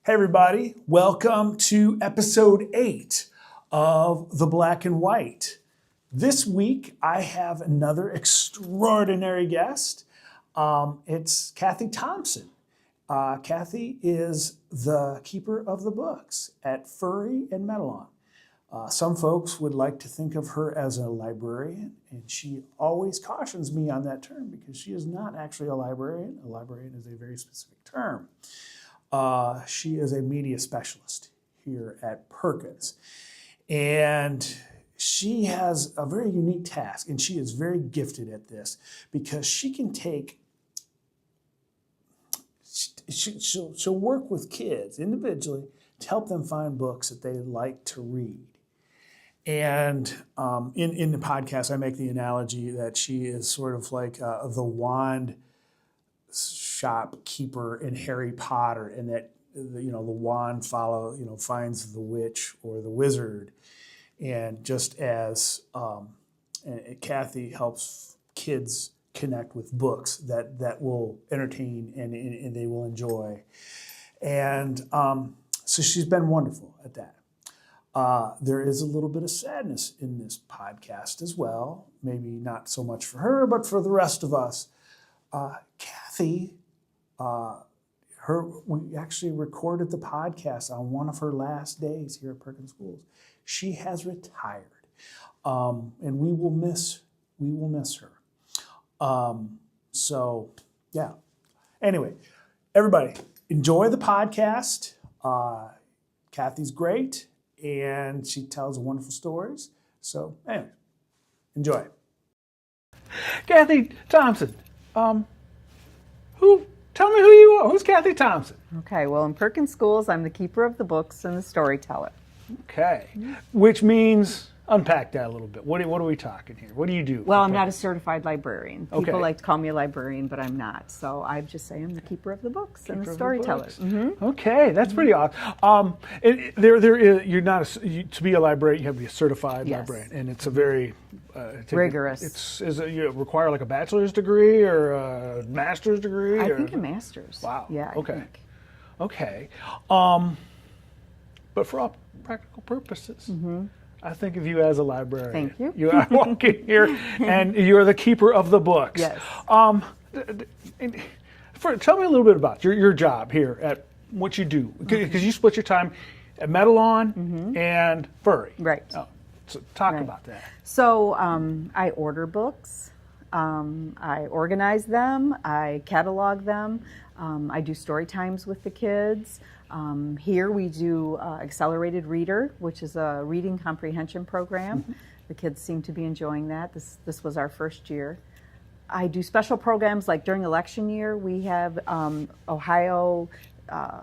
Hey everybody, welcome to episode 8 of The Black and White. This week I have another extraordinary guest. It's Kathy Thompson. Kathy is the keeper of the books at Furry and Meadowlawn. Some folks would like to think of her as a librarian, and she always cautions me on that term because she is not actually a librarian. A librarian is a very specific term. She is a media specialist here at Perkins. And she has a very unique task, and she is very gifted at this because she can take, she'll work with kids individually to help them find books that they like to read. And in the podcast, I make the analogy that she is sort of like the wand shopkeeper in Harry Potter, and that the wand finds the witch or the wizard, and just as Kathy helps kids connect with books that will entertain and they will enjoy, and so she's been wonderful at that. There is a little bit of sadness in this podcast as well, maybe not so much for her, but for the rest of us. Kathy, we actually recorded the podcast on one of her last days here at Perkins Schools. She has retired, and we will miss her. So yeah. Anyway, everybody, enjoy the podcast. Kathy's great, and she tells wonderful stories. So anyway, enjoy. Kathy Thompson. Tell me who you are. Who's Kathy Thompson? Okay, well, in Perkins Schools, I'm the keeper of the books and the storyteller. Okay, which means, unpack that a little bit. What are we talking here? What do you do? Well, I'm not a certified librarian. People Okay. like to call me a librarian, but I'm not. So I just say I'm the keeper of the books and the storyteller. Okay, that's pretty awesome. There is, you're not to be a librarian. You have to be a certified Yes. librarian, and it's a very Rigorous. You require like a bachelor's degree or a master's degree? I or? think a master's. Wow. Yeah. Okay. I think. Okay. But for all practical purposes, I think of you as a librarian. Thank you. You are walking here, and you're the keeper of the books. Yes. Tell me a little bit about your job here at what you do, because you split your time at Meadowlawn and Furry. Right. So talk about that. So I order books. I organize them. I catalog them. I do story times with the kids. Here we do Accelerated Reader, which is a reading comprehension program. The kids seem to be enjoying that. This was our first year. I do special programs like during election year. We have Ohio, I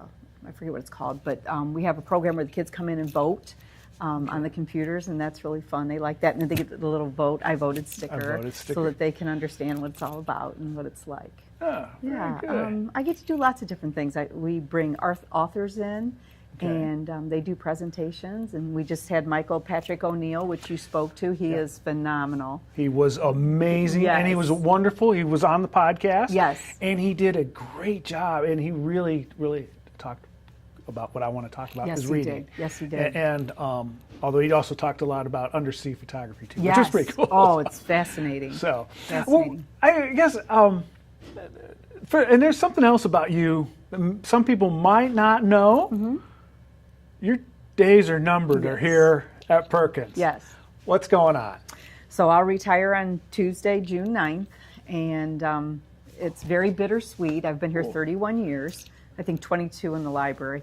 forget what it's called, but we have a program where the kids come in and vote on the computers, and that's really fun. They like that, and then they get the little I voted sticker, so that they can understand what it's all about and what it's like. Oh, Yeah, very good. I get to do lots of different things. We bring authors in, and they do presentations. And we just had Michael Patrick O'Neill, which you spoke to. He is phenomenal. He was amazing, Yes. and he was wonderful. He was on the podcast. Yes. And he did a great job, and he really, really talked about what I want to talk about, Yes, is he reading. did. Yes, he did. And although he also talked a lot about undersea photography, too, Yes. which is pretty cool. Oh, it's fascinating. So, Fascinating. well, I guess, and there's something else about you that some people might not know. Your days are numbered are here at Perkins. Yes. What's going on? So I'll retire on Tuesday, June 9th, and it's very bittersweet. I've been here 31 years, I think 22 in the library.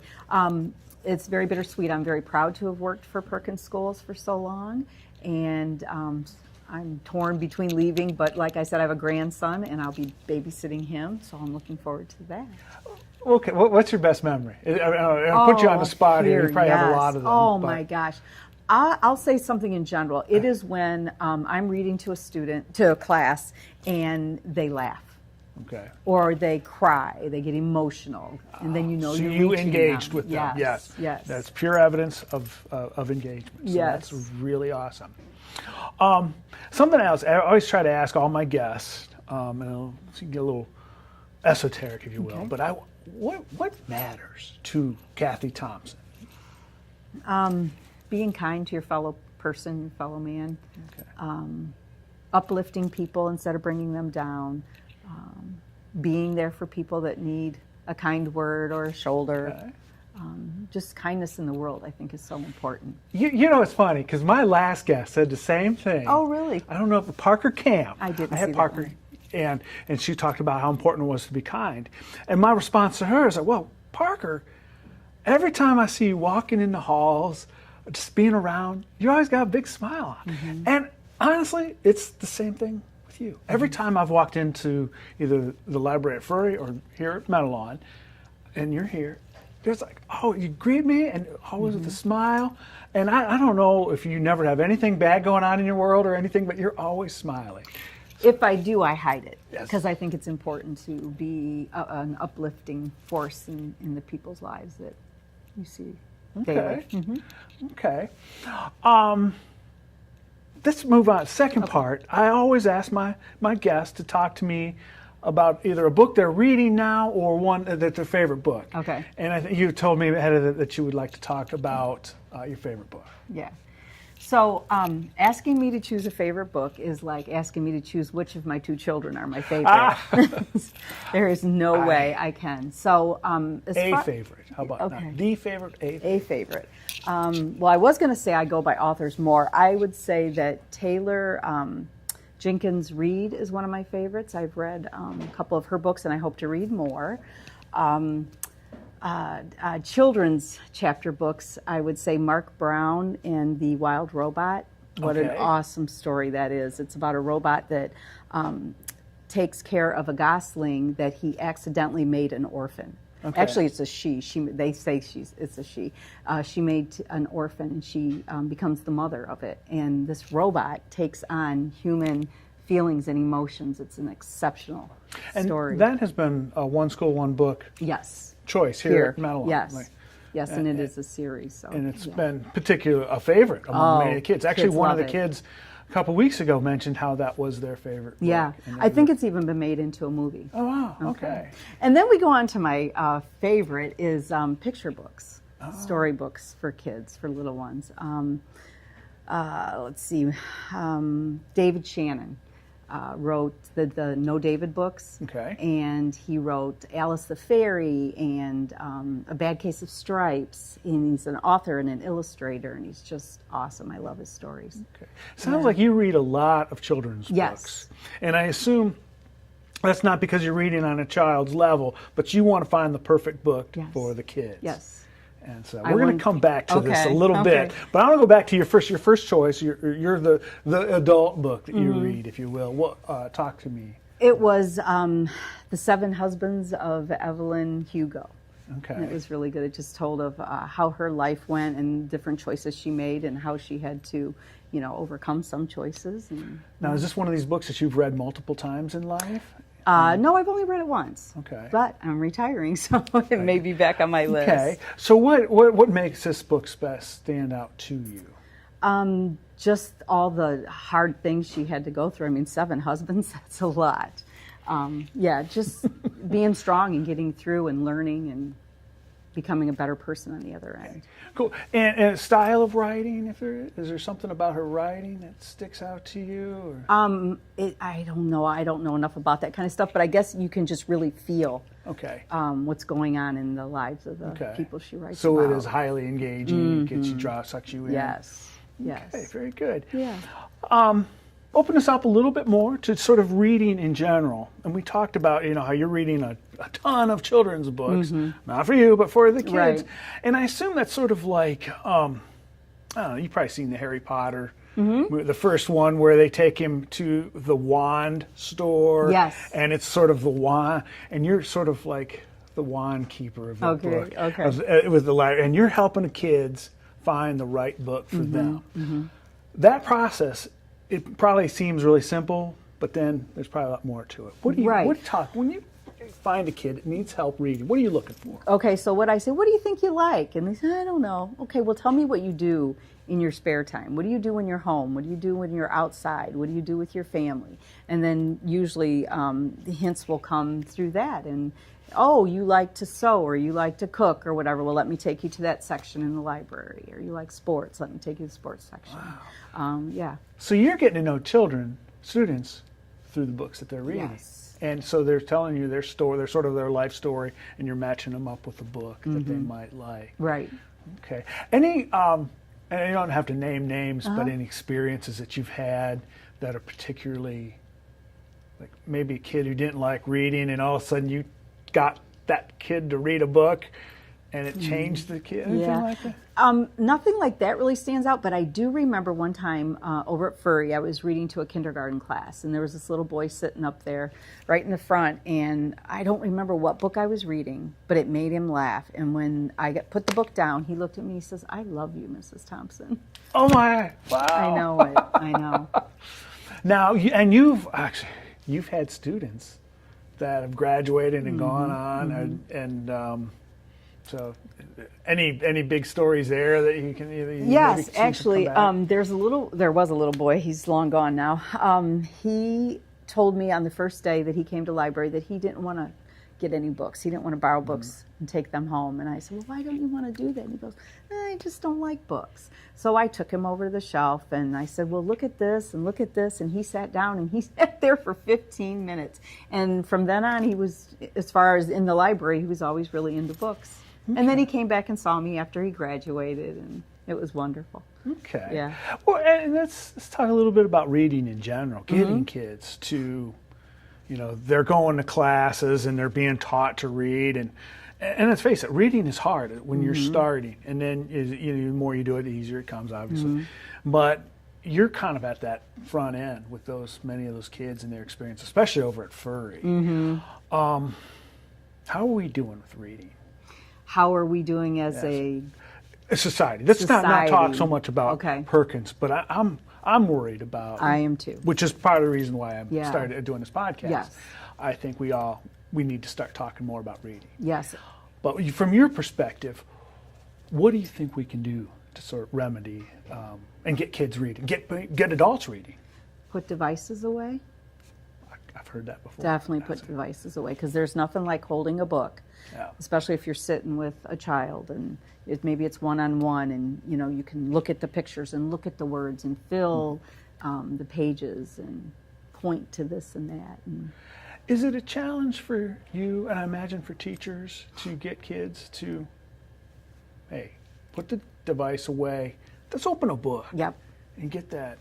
It's very bittersweet. I'm very proud to have worked for Perkins Schools for so long, and I'm torn between leaving, but like I said, I have a grandson, and I'll be babysitting him, so I'm looking forward to that. Okay, what's your best memory? I'll put you on the spot here. You probably have a lot of them. Oh my gosh. I'll say something in general. It is when I'm reading to a class, and they laugh. Okay. Or they cry, they get emotional, and then So you're you reaching engaged them. with them. Yes, yes. That's pure evidence of engagement. So Yes. that's really awesome. Something else, I always try to ask all my guests, and I'll get a little esoteric, if you will, Okay. but what matters to Kathy Thompson? Being kind to your fellow person, your fellow man. Okay. Uplifting people instead of bringing them down. Being there for people that need a kind word or a shoulder. Okay. Just kindness in the world, I think, is so important. You know, it's funny because my last guest said the same thing. Oh, really? I don't know if Parker Camp. I didn't I see had that Parker, one. and she talked about how important it was to be kind. And my response to her is, like, well, Parker, every time I see you walking in the halls, just being around, you always got a big smile on. Mm-hmm. And honestly, it's the same thing with you. Every time I've walked into either the library at Furry or here at Meadowlawn, and you're here, there's like, oh, you greet me, and always with a smile. And I don't know if you never have anything bad going on in your world or anything, but you're always smiling. If I do, I hide it Yes. because I think it's important to be an uplifting force in the people's lives that you see daily. Okay. Okay. Let's move on. Second part, I always ask my guests to talk to me about either a book they're reading now or one that's their favorite book. Okay. And I think you told me ahead of it that you would like to talk about your favorite book. Yeah. So asking me to choose a favorite book is like asking me to choose which of my two children are my favorite. There is no way I can. So Favorite. How about not the favorite? A favorite. Well, I was going to say I go by authors more. I would say that Taylor Jennings Reid is one of my favorites. I've read a couple of her books, and I hope to read more. Children's chapter books, I would say Mark Brown and The Wild Robot. What an awesome story that is. It's about a robot that takes care of a gosling that he accidentally made an orphan. Okay. Actually, it's a she. They say it's a she. She made an orphan, and she becomes the mother of it. And this robot takes on human feelings and emotions. It's an exceptional story. And that has been a One School, One Book Yes. choice here at Meadowlawn. Yes. Yes, and it is a series. So, and it's been particularly a favorite among many kids. Actually, kids one of love the it. kids a couple weeks ago mentioned how that was their favorite yeah, book. And I think it's even been made into a movie. Oh, wow. Okay. And then we go on to my favorite is picture books, storybooks for kids, for little ones. Let's see, David Shannon wrote the No David books. Okay. And he wrote Alice the Fairy and A Bad Case of Stripes. And he's an author and an illustrator, and he's just awesome. I love his stories. Okay. Sounds like you read a lot of children's Yes. books. And I assume that's not because you're reading on a child's level, but you want to find the perfect book Yes. for the kids. Yes. And so we're going to come back to this a Okay, little bit, but I want to go back to your first choice. You're the adult book that you read, if you will. What talk to me? It was The Seven Husbands of Evelyn Hugo. Okay. And it was really good. It just told of how her life went and different choices she made and how she had to, overcome some choices. And, Now, is this one of these books that you've read multiple times in life? no, I've only read it once. Okay. But I'm retiring, so it may be back on my list. Okay. So what makes this book stand out to you? Just all the hard things she had to go through. I mean, 7 husbands, that's a lot. Just being strong and getting through and learning and becoming a better person on the other end. Cool. And style of writing, is there something about her writing that sticks out to you? Or? I don't know. I don't know enough about that kind of stuff, but I guess you can just really feel Okay. what's going on in the lives of the Okay. people she writes So about. it is highly engaging. It gets you sucks you in. Yes. Yes. Okay, very good. Yeah. Open us up a little bit more to sort of reading in general. And we talked about, how you're reading a ton of children's books, not for you, but for the kids. Right. And I assume that's sort of like, I don't know, you've probably seen the Harry Potter, the first one where they take him to the wand store. Yes. And it's sort of the wand, and you're sort of like the wand keeper of the book. Okay. With the library, and you're helping the kids find the right book for them. That process, it probably seems really simple, but then there's probably a lot more to it. When you find a kid that needs help reading, what are you looking for? Okay, so what I say, what do you think you like? And they say, I don't know. Okay, well, tell me what you do in your spare time? What do you do when you're home? What do you do when you're outside? What do you do with your family? And then usually the hints will come through that. And, oh, you like to sew or you like to cook or whatever. Well, let me take you to that section in the library. Or you like sports. Let me take you to the sports section. Wow. Yeah. So you're getting to know students, through the books that they're reading. Yes. And so they're telling you their story, their sort of their life story, and you're matching them up with a book that they might like. Right. Okay. Any, and you don't have to name names, but any experiences that you've had that are particularly, like maybe a kid who didn't like reading and all of a sudden you got that kid to read a book and it changed the kid? Anything like that? Nothing like that really stands out, but I do remember one time over at Furry, I was reading to a kindergarten class, and there was this little boy sitting up there right in the front, and I don't remember what book I was reading, but it made him laugh. And when I put the book down, he looked at me and he says, "I love you, Mrs. Thompson." Oh my, wow. I know it, I know. Now, you've had students that have graduated and gone on, and so any big stories there that you can? Yes, actually, there was a little boy. He's long gone now. He told me on the first day that he came to library that he didn't want to get any books. He didn't want to borrow books and take them home. And I said, "Well, why don't you want to do that?" And he goes, "I just don't like books." So I took him over to the shelf and I said, "Well, look at this and look at this." And he sat down and he sat there for 15 minutes. And from then on, he was, as far as in the library, he was always really into books. Okay. And then he came back and saw me after he graduated, and it was wonderful. Okay. Yeah. Well, and let's talk a little bit about reading in general. Getting kids to, they're going to classes and they're being taught to read, and let's face it, reading is hard when you're starting, and then the more you do it, the easier it comes, obviously. But you're kind of at that front end with many of those kids and their experience, especially over at Furry. How are we doing with reading? How are we doing as a society? Let's not talk so much about Perkins, but I'm worried about. I am too. Which is part of the reason why I started doing this podcast. Yes. I think we need to start talking more about reading. Yes. But from your perspective, what do you think we can do to sort of remedy and get kids reading, get adults reading? Put devices away. I've heard that before. Definitely put devices away, because there's nothing like holding a book, especially if you're sitting with a child and maybe it's one-on-one, and you can look at the pictures and look at the words and fill the pages and point to this and that. Is it a challenge for you, and I imagine for teachers, to get kids to, hey, put the device away, let's open a book and get that?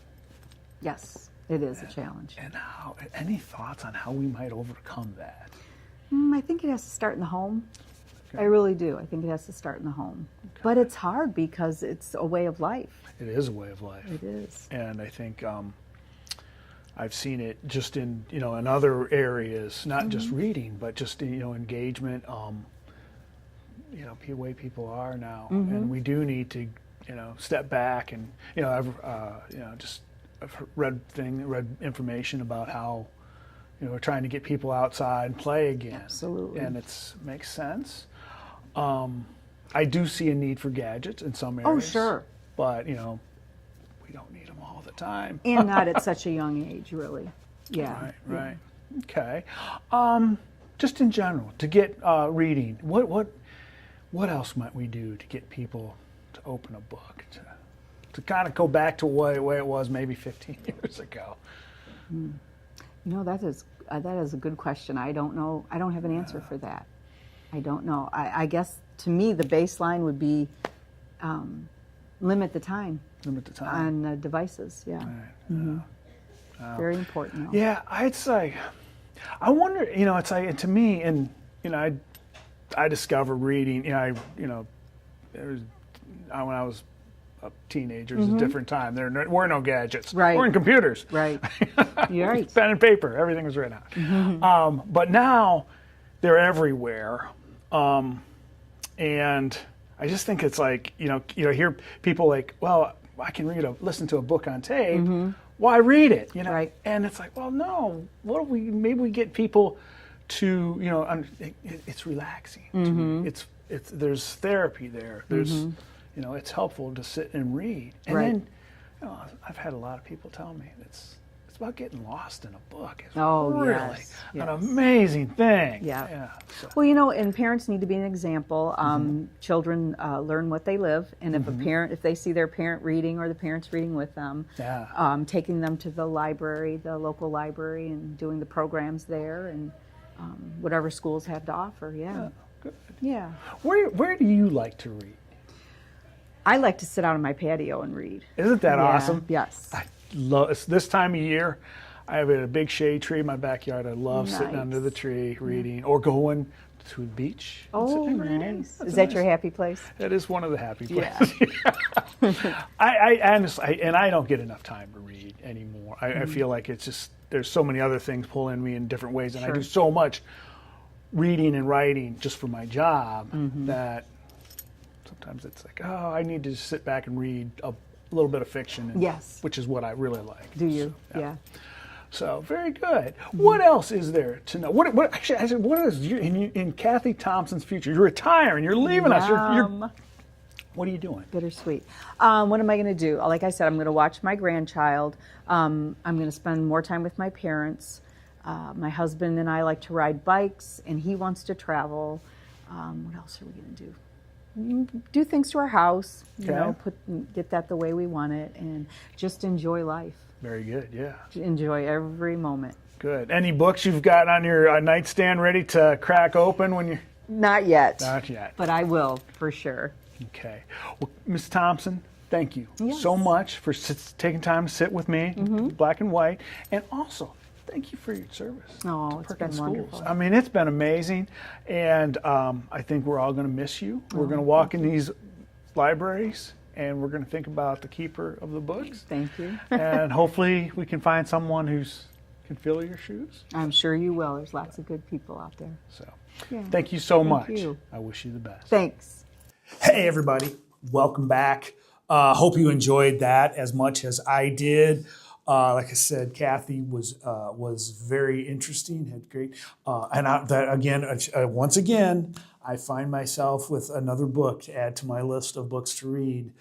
Yes. It is a challenge. And any thoughts on how we might overcome that? I think it has to start in the home. Okay. I really do. I think it has to start in the home. Okay. But it's hard because it's a way of life. It is a way of life. It is. And I think I've seen it just in in other areas, not just reading, but just engagement. The way people are now, and we do need to step back and I've read information about how we're trying to get people outside and play again. Absolutely. And it makes sense. I do see a need for gadgets in some areas. Oh, sure. But we don't need them all the time. And not at such a young age, really. Yeah. Right. Okay. Just in general, to get reading, what else might we do to get people to open a book, to kind of go back to the way it was maybe 15 years ago? That is a good question. I don't know. I don't have an answer for that. I don't know. I guess to me the baseline would be limit the time. Limit the time on devices. Yeah. Right. Very important. Though. Yeah, I'd say. I wonder. It's like to me, and I discovered reading. It was when I was a teenager. It was a different time. There were no gadgets. Right. We're in computers. Right. You're right. Pen and paper. Everything was written out. But now they're everywhere. And I just think it's like hear people like, well, I can listen to a book on tape. Why read it? Right. And it's like, well, no. Maybe we get people to it's relaxing. It's there's therapy there. There's you know, it's helpful to sit and read. And Right. then, you know, I've had a lot of people tell me it's about getting lost in a book. It's Oh, really yes, an yes. amazing thing. Yeah. So, Well, you know, and parents need to be an example. Children learn what they live, and if they see their parent reading or the parents reading with them, taking them to the library, the local library, and doing the programs there, and whatever schools have to offer. Yeah. Good. Yeah. Where do you like to read? I like to sit out on my patio and read. Isn't that Yeah, awesome? Yes. I love it's this time of year. I have a big shade tree in my backyard. I love sitting under the tree reading, or going to the beach. And Oh, sitting and reading. nice. That's Is that nice. your happy place? That is one of the happy Yeah. places. I honestly, and I don't get enough time to read anymore. I feel like it's just there's so many other things pulling me in different ways, and I do so much reading and writing just for my job that sometimes it's like, oh, I need to just sit back and read a little bit of fiction, and, Yes. which is what I really like. Do you? So, Yeah. So very good. What else is there to know? What actually? I said, what is in Kathy Thompson's future? You're retiring. You're leaving us. What are you doing? Bittersweet. What am I going to do? Like I said, I'm going to watch my grandchild. I'm going to spend more time with my parents. My husband and I like to ride bikes, and he wants to travel. What else are we going to do? Do things to our house, you know, get that the way we want it, and just enjoy life. Very good, yeah. Enjoy every moment. Good. Any books you've got on your nightstand ready to crack open when you're... Not yet. Not yet. But I will, for sure. Okay. Well, Ms. Thompson, thank you Yes. so much for taking time to sit with me, Black and White, and also thank you for your service. Oh, to it's Perkins been wonderful. Schools. I mean, it's been amazing, and I think we're all going to miss you. We're going to walk in these libraries, and we're going to think about the keeper of the books. Thank you. And hopefully we can find someone who's can fill your shoes. I'm sure you will. There's lots of good people out there. So Yeah. thank you so much. you. I wish you the best. Thanks. Hey, everybody. Welcome back. Hope you enjoyed that as much as I did. Like I said, Kathy was very interesting, had great, once again, I find myself with another book to add to my list of books to read.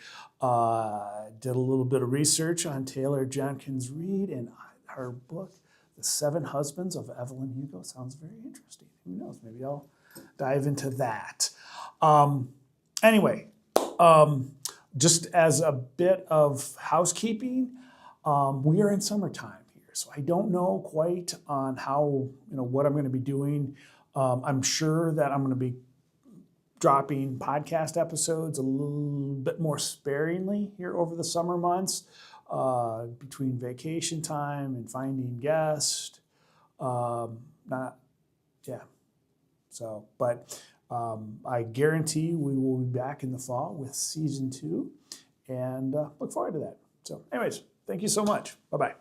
Did a little bit of research on Taylor Jennings Reid, and her book, The 7 Husbands of Evelyn Hugo, sounds very interesting. Who knows? Maybe I'll dive into that. Anyway, just as a bit of housekeeping, we are in summertime here, so I don't know quite on how, what I'm going to be doing. I'm sure that I'm going to be dropping podcast episodes a little bit more sparingly here over the summer months, between vacation time and finding guests. I guarantee we will be back in the fall with season 2, and look forward to that. So anyways, thank you so much. Bye-bye.